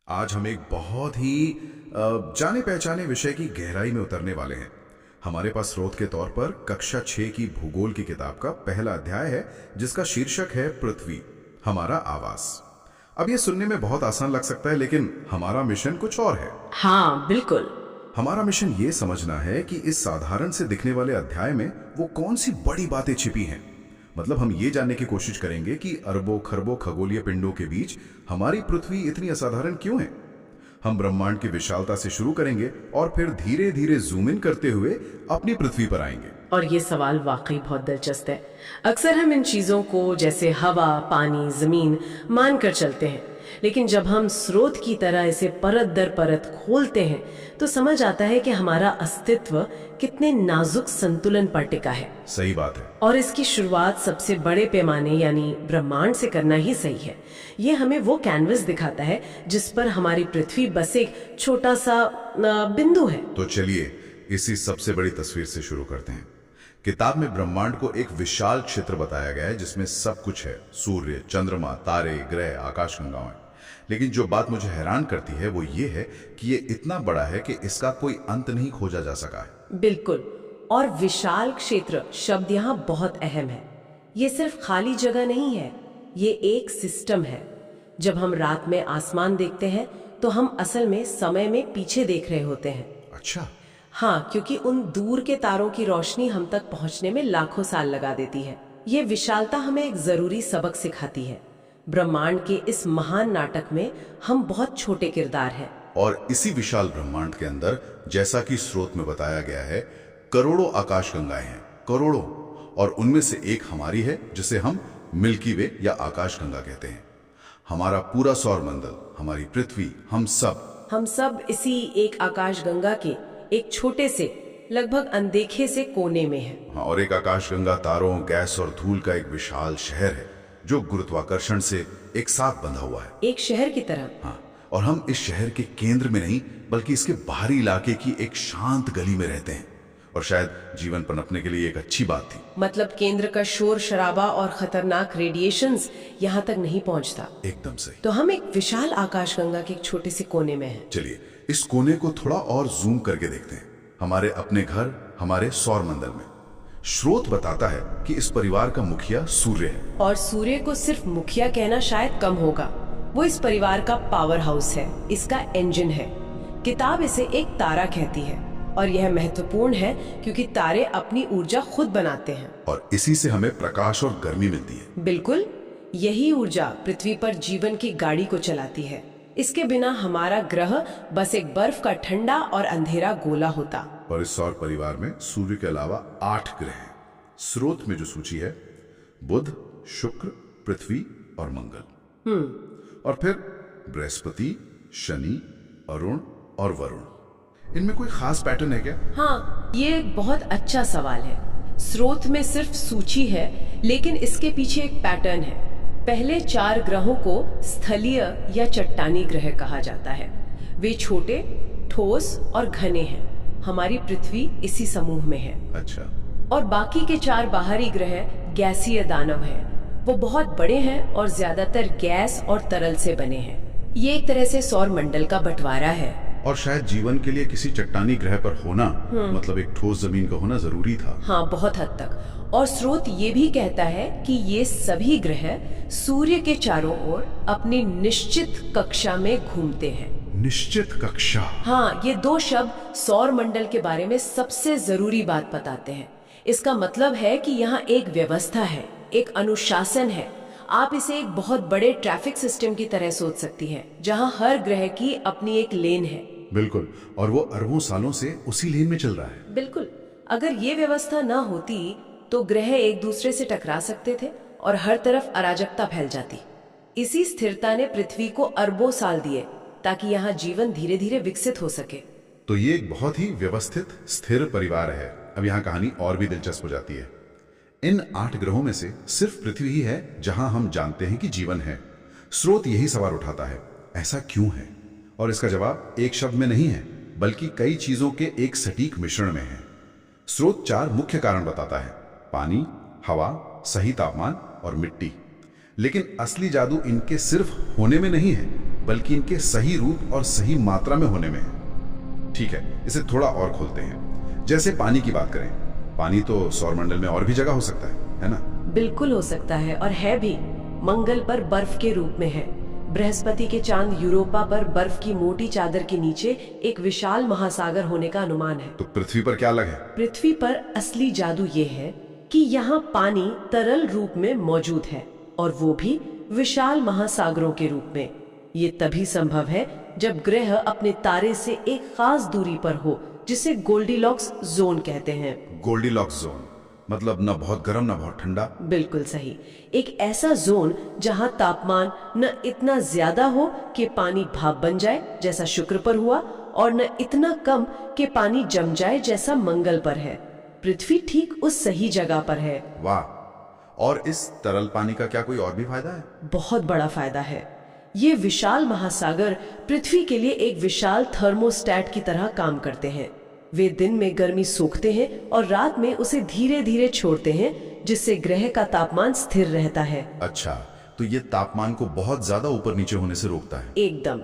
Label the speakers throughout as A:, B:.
A: आज हम एक बहुत ही जाने पहचाने विषय की गहराई में उतरने वाले हैं। हमारे पास स्रोत के तौर पर कक्षा 6 की भूगोल की किताब का पहला अध्याय है, जिसका शीर्षक है पृथ्वी, हमारा आवास। अब ये सुनने में बहुत आसान लग सकता है, लेकिन हमारा मिशन कुछ और है।
B: हाँ, बिल्कुल।
A: हमारा मिशन ये समझना है कि इस साधारण से दिखने वाले अध्याय में वो कौन सी बड़ी बातें छिपी हैं। मतलब हम ये जानने की कोशिश करेंगे कि अरबों खरबों खगोलीय पिंडों के बीच हमारी पृथ्वी इतनी असाधारण क्यों है। हम ब्रह्मांड की विशालता से शुरू करेंगे और फिर धीरे धीरे जूम इन करते हुए अपनी पृथ्वी पर आएंगे।
B: और ये सवाल वाकई बहुत दिलचस्प है। अक्सर हम इन चीजों को जैसे हवा, पानी, जमीन मानकर चलते हैं, लेकिन जब हम स्रोत की तरह इसे परत दर परत खोलते हैं तो समझ आता है कि हमारा अस्तित्व कितने नाजुक संतुलन पर टिका है।
A: सही बात है।
B: और इसकी शुरुआत सबसे बड़े पैमाने यानी ब्रह्मांड से करना ही सही है। ये हमें वो कैनवस दिखाता है जिस पर हमारी पृथ्वी बस एक छोटा सा बिंदु है।
A: तो चलिए इसी सबसे बड़ी तस्वीर से शुरू करते हैं। किताब में ब्रह्मांड को एक विशाल क्षेत्र बताया गया है जिसमें सब कुछ है, सूर्य, चंद्रमा, तारे, ग्रह, आकाशगंगाएं। लेकिन जो बात मुझे हैरान करती है वो ये है कि ये इतना बड़ा है कि इसका कोई अंत नहीं खोजा जा सका है।
B: बिल्कुल। और विशाल क्षेत्र शब्द यहाँ बहुत अहम है। ये सिर्फ खाली जगह नहीं है, ये एक सिस्टम है। जब हम रात में आसमान देखते हैं तो हम असल में समय में पीछे देख रहे होते हैं।
A: अच्छा।
B: हाँ, क्योंकि उन दूर के तारों की रोशनी हम तक पहुंचने में लाखों साल लगा देती है। ये विशालता हमें एक जरूरी सबक सिखाती है। ब्रह्मांड के इस महान नाटक में हम बहुत छोटे किरदार हैं।
A: और इसी विशाल ब्रह्मांड के अंदर, जैसा कि स्रोत में बताया गया है, करोड़ों आकाशगंगाएं हैं, करोड़ों। और उनमें से एक हमारी है जिसे हम मिल्की वे या आकाशगंगा कहते हैं। हमारा पूरा सौरमंडल, हमारी पृथ्वी, हम सब
B: इसी एक आकाशगंगा के एक छोटे से, लगभग अनदेखे से कोने में है।
A: हाँ, और एक आकाशगंगा तारों, गैस और धूल का एक विशाल शहर है जो गुरुत्वाकर्षण से एक साथ बंधा हुआ है,
B: एक शहर की तरह।
A: हाँ, और हम इस शहर के केंद्र में नहीं बल्कि इसके बाहरी इलाके की एक शांत गली में रहते हैं। और शायद जीवन पनपने के लिए एक अच्छी बात थी।
B: मतलब केंद्र का शोर शराबा और खतरनाक रेडिएशंस यहाँ तक नहीं पहुँचता।
A: एकदम सही।
B: तो हम एक विशाल आकाशगंगा के एक छोटे से कोने में हैं।
A: चलिए इस कोने को थोड़ा और जूम करके देखते हैं। हमारे अपने घर, हमारे सौरमंडल में। स्रोत बताता है कि इस परिवार का मुखिया सूर्य है।
B: और सूर्य को सिर्फ मुखिया कहना शायद कम होगा। वो इस परिवार का पावर हाउस है, इसका इंजन है। किताब इसे एक तारा कहती है और यह महत्वपूर्ण है क्योंकि तारे अपनी ऊर्जा खुद बनाते हैं
A: और इसी से हमें प्रकाश और गर्मी मिलती है।
B: बिल्कुल, यही ऊर्जा पृथ्वी पर जीवन की गाड़ी को चलाती है। इसके बिना हमारा ग्रह बस एक बर्फ का ठंडा और अंधेरा गोला होता।
A: और इस सौर परिवार में सूर्य के अलावा 8 ग्रह हैं। स्रोत में जो सूची है, बुध, शुक्र, पृथ्वी और मंगल। और फिर बृहस्पति, शनि, अरुण और वरुण। इनमें कोई खास पैटर्न है क्या?
B: हाँ, ये एक बहुत अच्छा सवाल है। स्रोत में सिर्फ सूची है, लेकिन इसके पीछे एक पैटर्न है। पहले 4 ग्रहों को स्थलीय या चट्टानी ग्रह कहा जाता है। वे छोटे, ठोस और घने हैं। हमारी पृथ्वी इसी समूह में है।
A: अच्छा।
B: और बाकी के 4 बाहरी ग्रह गैसीय दानव हैं। वो बहुत बड़े हैं और ज्यादातर गैस और तरल से बने हैं। ये एक तरह से सौर मंडल का बंटवारा है।
A: और शायद जीवन के लिए किसी चट्टानी ग्रह पर होना, मतलब एक ठोस जमीन का होना जरूरी था।
B: हाँ, बहुत हद तक। और स्रोत ये भी कहता है कि ये सभी ग्रह सूर्य के चारों ओर अपनी निश्चित कक्षा में घूमते हैं।
A: निश्चित कक्षा?
B: हाँ, ये 2 शब्द सौर मंडल के बारे में सबसे जरूरी बात बताते हैं। इसका मतलब है कि यहाँ एक व्यवस्था है, एक अनुशासन है। आप इसे एक बहुत बड़े ट्रैफिक सिस्टम की तरह सोच सकती हैं, जहाँ हर ग्रह की अपनी एक लेन है।
A: बिल्कुल, और वो अरबों सालों से उसी लेन में चल रहा है।
B: बिल्कुल। अगर ये व्यवस्था ना होती तो ग्रह एक दूसरे से टकरा सकते थे और हर तरफ अराजकता फैल जाती। इसी स्थिरता ने पृथ्वी को अरबों साल दिए ताकि यहाँ जीवन धीरे धीरे विकसित हो सके।
A: तो ये एक बहुत ही व्यवस्थित, स्थिर परिवार है। अब यहाँ कहानी और भी दिलचस्प हो जाती है। इन 8 ग्रहों में से सिर्फ पृथ्वी ही है जहां हम जानते हैं कि जीवन है। स्रोत यही सवाल उठाता है, ऐसा क्यों है? और इसका जवाब एक शब्द में नहीं है, बल्कि कई चीजों के एक सटीक मिश्रण में है। स्रोत 4 मुख्य कारण बताता है: पानी, हवा, सही तापमान और मिट्टी। लेकिन असली जादू इनके सिर्फ होने में नहीं है, बल्कि इनके सही रूप और सही मात्रा में होने में है। ठीक है, इसे थोड़ा और खोलते हैं। जैसे पानी की बात करें, पानी तो सौरमंडल में और भी जगह हो सकता है ना?
B: बिल्कुल हो सकता है, और है भी। मंगल पर बर्फ के रूप में है। बृहस्पति के चांद यूरोपा पर बर्फ की मोटी चादर के नीचे एक विशाल महासागर होने का अनुमान है।
A: तो पृथ्वी पर क्या अलग है?
B: पृथ्वी पर असली जादू ये है कि यहाँ पानी तरल रूप में मौजूद है, और वो भी विशाल महासागरों के रूप में। ये तभी संभव है जब ग्रह अपने तारे से एक खास दूरी पर हो, जिसे गोल्डीलॉक्स जोन कहते हैं।
A: गोल्डीलॉक्स जोन मतलब न बहुत गर्म न बहुत ठंडा।
B: बिल्कुल सही। एक ऐसा जोन जहां तापमान न इतना ज्यादा हो कि पानी भाप बन जाए जैसा शुक्र पर हुआ, और न इतना कम कि पानी जम जाए जैसा मंगल पर है। पृथ्वी ठीक उस सही जगह पर है।
A: वाह! और इस तरल पानी का क्या कोई और भी फायदा है?
B: बहुत बड़ा फायदा है। ये विशाल महासागर पृथ्वी के लिए एक विशाल थर्मोस्टैट की तरह काम करते हैं। वे दिन में गर्मी सोखते हैं और रात में उसे धीरे धीरे छोड़ते हैं, जिससे ग्रह का तापमान स्थिर रहता है।
A: अच्छा, तो ये तापमान को बहुत ज्यादा ऊपर नीचे होने से रोकता है।
B: एकदम।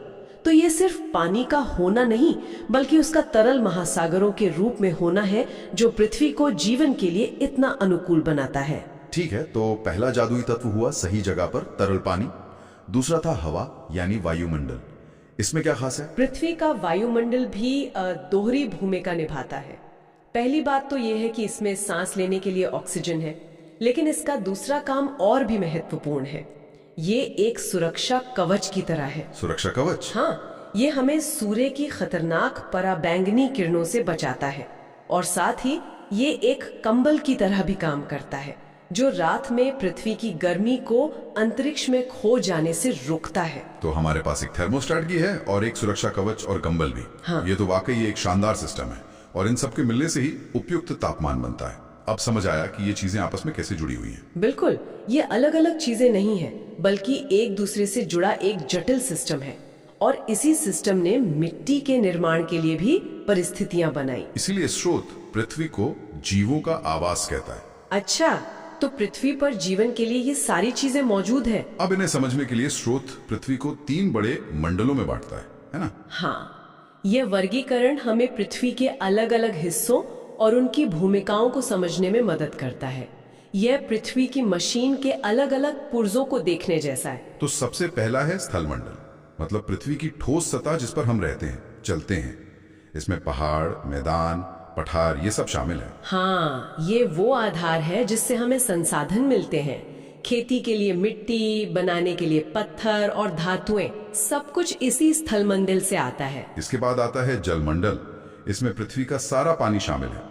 B: तो ये सिर्फ पानी का होना नहीं, बल्कि उसका तरल महासागरों के रूप में होना है, जो पृथ्वी को जीवन के लिए इतना अनुकूल बनाता है।
A: ठीक है, तो पहला जादुई तत्व हुआ सही जगह पर तरल पानी। दूसरा था हवा यानी वायुमंडल। इसमें क्या खास है?
B: पृथ्वी का वायुमंडल भी दोहरी भूमिका निभाता है। पहली बात तो यह है कि इसमें सांस लेने के लिए ऑक्सीजन है, लेकिन इसका दूसरा काम और भी महत्वपूर्ण है। ये एक सुरक्षा कवच की तरह है।
A: सुरक्षा कवच?
B: हाँ, ये हमें सूर्य की खतरनाक पराबैंगनी किरणों से बचाता है, और साथ ही ये एक कंबल की तरह भी काम करता है, जो रात में पृथ्वी की गर्मी को अंतरिक्ष में खो जाने से रोकता है।
A: तो हमारे पास एक थर्मोस्टैट भी है और एक सुरक्षा कवच और कंबल भी।
B: हाँ।
A: ये तो वाकई एक शानदार सिस्टम है, और इन सब के मिलने से ही उपयुक्त तापमान बनता है। अब समझ आया कि ये चीजें आपस में कैसे जुड़ी हुई हैं।
B: बिल्कुल, ये अलग अलग चीजें नहीं है, बल्कि एक दूसरे से जुड़ा एक जटिल सिस्टम है, और इसी सिस्टम ने मिट्टी के निर्माण के लिए भी परिस्थितियां बनाई।
A: इसीलिए स्रोत पृथ्वी को जीवों का आवास कहता है।
B: अच्छा, तो पृथ्वी पर जीवन के लिए ये सारी चीजें मौजूद है।
A: अब इन्हें समझने के लिए स्रोत पृथ्वी को 3 बड़े मंडलों में बांटता है ना?
B: हाँ, यह वर्गीकरण हमें पृथ्वी के अलग अलग हिस्सों और उनकी भूमिकाओं को समझने में मदद करता है। यह पृथ्वी की मशीन के अलग अलग पुर्जों को देखने जैसा है।
A: तो सबसे पहला है स्थलमंडल, मतलब पृथ्वी की ठोस सतह जिस पर हम रहते हैं, चलते हैं। इसमें पहाड़, मैदान, पठार ये सब शामिल है।
B: हाँ, ये वो आधार है जिससे हमें संसाधन मिलते हैं। खेती के लिए मिट्टी, बनाने के लिए पत्थर और धातुएं, सब कुछ इसी स्थलमंडल से आता है।
A: इसके बाद आता है जलमंडल। इसमें पृथ्वी का सारा पानी शामिल है,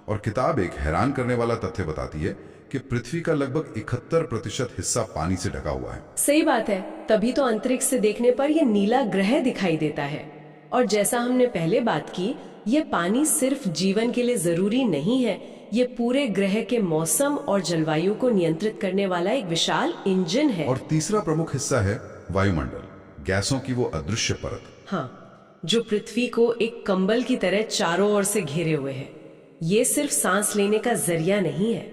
A: और किताब एक हैरान करने वाला तथ्य बताती है कि पृथ्वी का लगभग 71% हिस्सा पानी से ढका हुआ है।
B: सही बात है, तभी तो अंतरिक्ष से देखने पर यह नीला ग्रह दिखाई देता है। और जैसा हमने पहले बात की, ये पानी सिर्फ जीवन के लिए जरूरी नहीं है, ये पूरे ग्रह के मौसम और जलवायु को नियंत्रित करने वाला एक विशाल इंजन है।
A: और तीसरा प्रमुख हिस्सा है वायुमंडल, गैसों की वो अदृश्य परत।
B: हाँ, जो पृथ्वी को एक कंबल की तरह चारों ओर से घेरे हुए है। ये सिर्फ सांस लेने का जरिया नहीं है,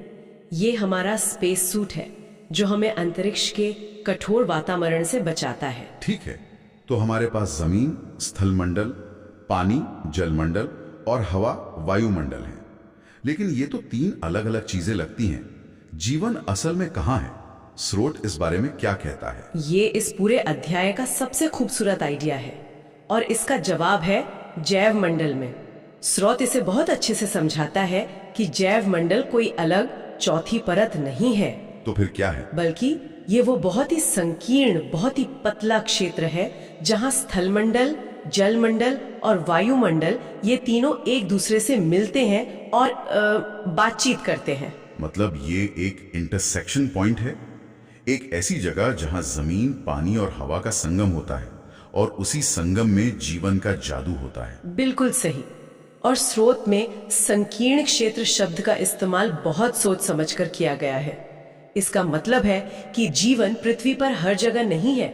B: ये हमारा स्पेस सूट है, जो हमें अंतरिक्ष के कठोर वातावरण से बचाता है।
A: ठीक है, तो हमारे पास जमीन, स्थलमंडल, पानी, जलमंडल और हवा, वायुमंडल है। लेकिन ये तो 3 अलग अलग चीजें लगती हैं। जीवन असल में कहाँ है? स्रोत इस बारे में क्या कहता है?
B: ये इस पूरे अध्याय का सबसे खूबसूरत आइडिया है, और इसका जवाब है जैव मंडल में। स्रोत इसे बहुत अच्छे से समझाता है कि जैव मंडल कोई अलग चौथी परत नहीं है।
A: तो फिर क्या है?
B: बल्कि ये वो बहुत ही संकीर्ण, बहुत ही पतला क्षेत्र है, जहाँ स्थलमंडल, जलमंडल और वायुमंडल ये तीनों एक दूसरे से मिलते हैं और बातचीत करते हैं।
A: मतलब ये एक इंटरसेक्शन पॉइंट है, एक ऐसी जगह जहां जमीन, पानी और हवा का संगम होता है, और उसी संगम में जीवन का जादू होता है।
B: बिल्कुल सही। और स्रोत में संकीर्ण क्षेत्र शब्द का इस्तेमाल बहुत सोच समझकर किया गया है। इसका मतलब है कि जीवन पृथ्वी पर हर जगह नहीं है,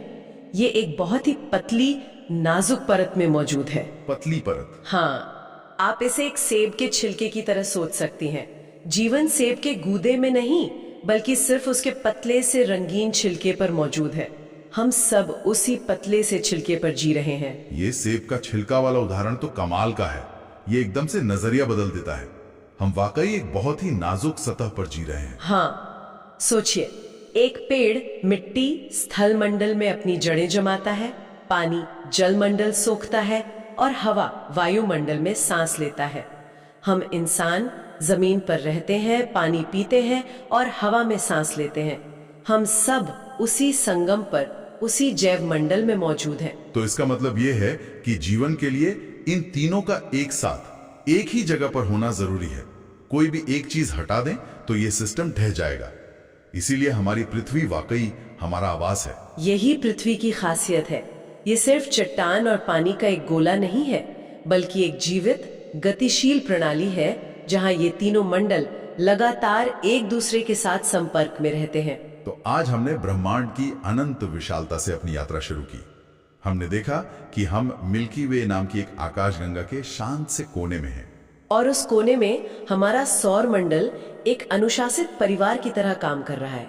B: ये एक बहुत ही पतली, नाजुक परत में मौजूद है।
A: पतली परत?
B: हाँ, आप इसे एक सेब के छिलके की तरह सोच सकती हैं। जीवन सेब के गूदे में नहीं, बल्कि सिर्फ उसके पतले से रंगीन छिलके पर मौजूद है। हम सब उसी पतले से छिलके पर जी रहे हैं।
C: ये सेब का छिलका वाला उदाहरण तो कमाल का है। ये एकदम से नजरिया बदल देता है। हम वाकई एक बहुत ही नाजुक सतह पर जी रहे हैं।
B: हाँ, सोचिए, एक पेड़ मिट्टी स्थल मंडल में अपनी जड़ें जमाता है, पानी जल मंडल सोखता है और हवा वायुमंडल में सांस लेता है। हम इंसान जमीन पर रहते हैं, पानी पीते हैं और हवा में सांस लेते हैं। हम सब उसी संगम पर, उसी जैव मंडल में मौजूद हैं।
C: तो इसका मतलब ये है कि जीवन के लिए इन तीनों का एक साथ एक ही जगह पर होना जरूरी है। कोई भी एक चीज हटा दें तो ये सिस्टम ढह जाएगा। इसीलिए हमारी पृथ्वी वाकई हमारा आवास है।
B: यही पृथ्वी की खासियत है। ये सिर्फ चट्टान और पानी का एक गोला नहीं है, बल्कि एक जीवित गतिशील प्रणाली है जहां ये तीनों मंडल लगातार एक दूसरे के साथ संपर्क में रहते हैं।
C: तो आज हमने ब्रह्मांड की अनंत विशालता से अपनी यात्रा शुरू की। हमने देखा कि हम मिल्की वे नाम की एक आकाशगंगा के शांत से कोने में हैं।
B: और उस कोने में हमारा सौर मंडल एक अनुशासित परिवार की तरह काम कर रहा है।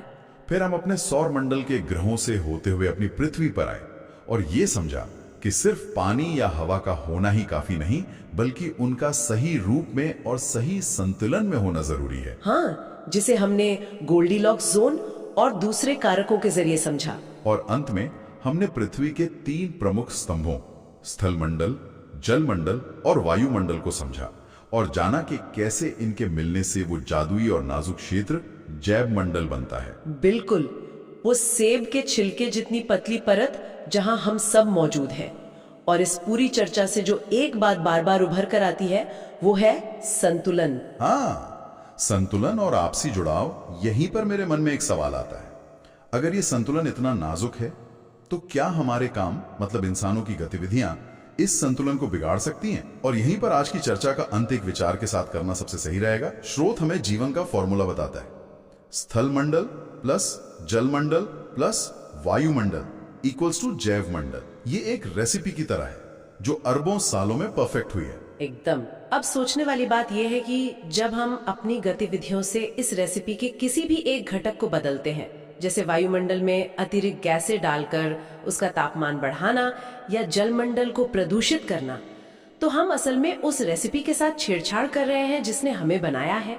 C: फिर हम अपने सौर मंडल के ग्रहों से होते हुए अपनी पृथ्वी पर आए और ये समझा कि सिर्फ पानी या हवा का होना ही काफी नहीं, बल्कि उनका सही रूप में और सही संतुलन में होना जरूरी है।
B: हाँ, जिसे हमने गोल्डीलॉक्स जोन और दूसरे कारकों के जरिए समझा।
C: और अंत में हमने पृथ्वी के 3 प्रमुख स्तंभों स्थल मंडल, जल मंडल और वायुमंडल को समझा और जाना कि कैसे इनके मिलने से वो जादुई और नाजुक क्षेत्र जैव मंडल बनता है।
B: बिल्कुल, वो सेब के छिलके जितनी पतली परत जहां हम सब मौजूद हैं। और इस पूरी चर्चा से जो एक बात बार बार उभर कर आती है वो है संतुलन।
C: हाँ, संतुलन और आपसी जुड़ाव। यहीं पर मेरे मन में एक सवाल आता है, अगर ये संतुलन इतना नाजुक है तो क्या हमारे काम मतलब इंसानों की गतिविधियां इस संतुलन को बिगाड़ सकती हैं? और यहीं पर आज की चर्चा का अंत एक विचार के साथ करना सबसे सही रहेगा। स्रोत हमें जीवन का फॉर्मूला बताता है, स्थल मंडल प्लस जल मंडल प्लस वायुमंडल इक्वल्स टू जैव मंडल। ये एक रेसिपी की तरह है जो अरबों सालों में परफेक्ट हुई है।
B: एकदम। अब सोचने वाली बात यह है कि जब हम अपनी गतिविधियों से इस रेसिपी के किसी भी एक घटक को बदलते हैं, जैसे वायुमंडल में अतिरिक्त गैसें डालकर उसका तापमान बढ़ाना या जलमंडल को प्रदूषित करना, तो हम असल में उस रेसिपी के साथ छेड़छाड़ कर रहे हैं जिसने हमें बनाया है।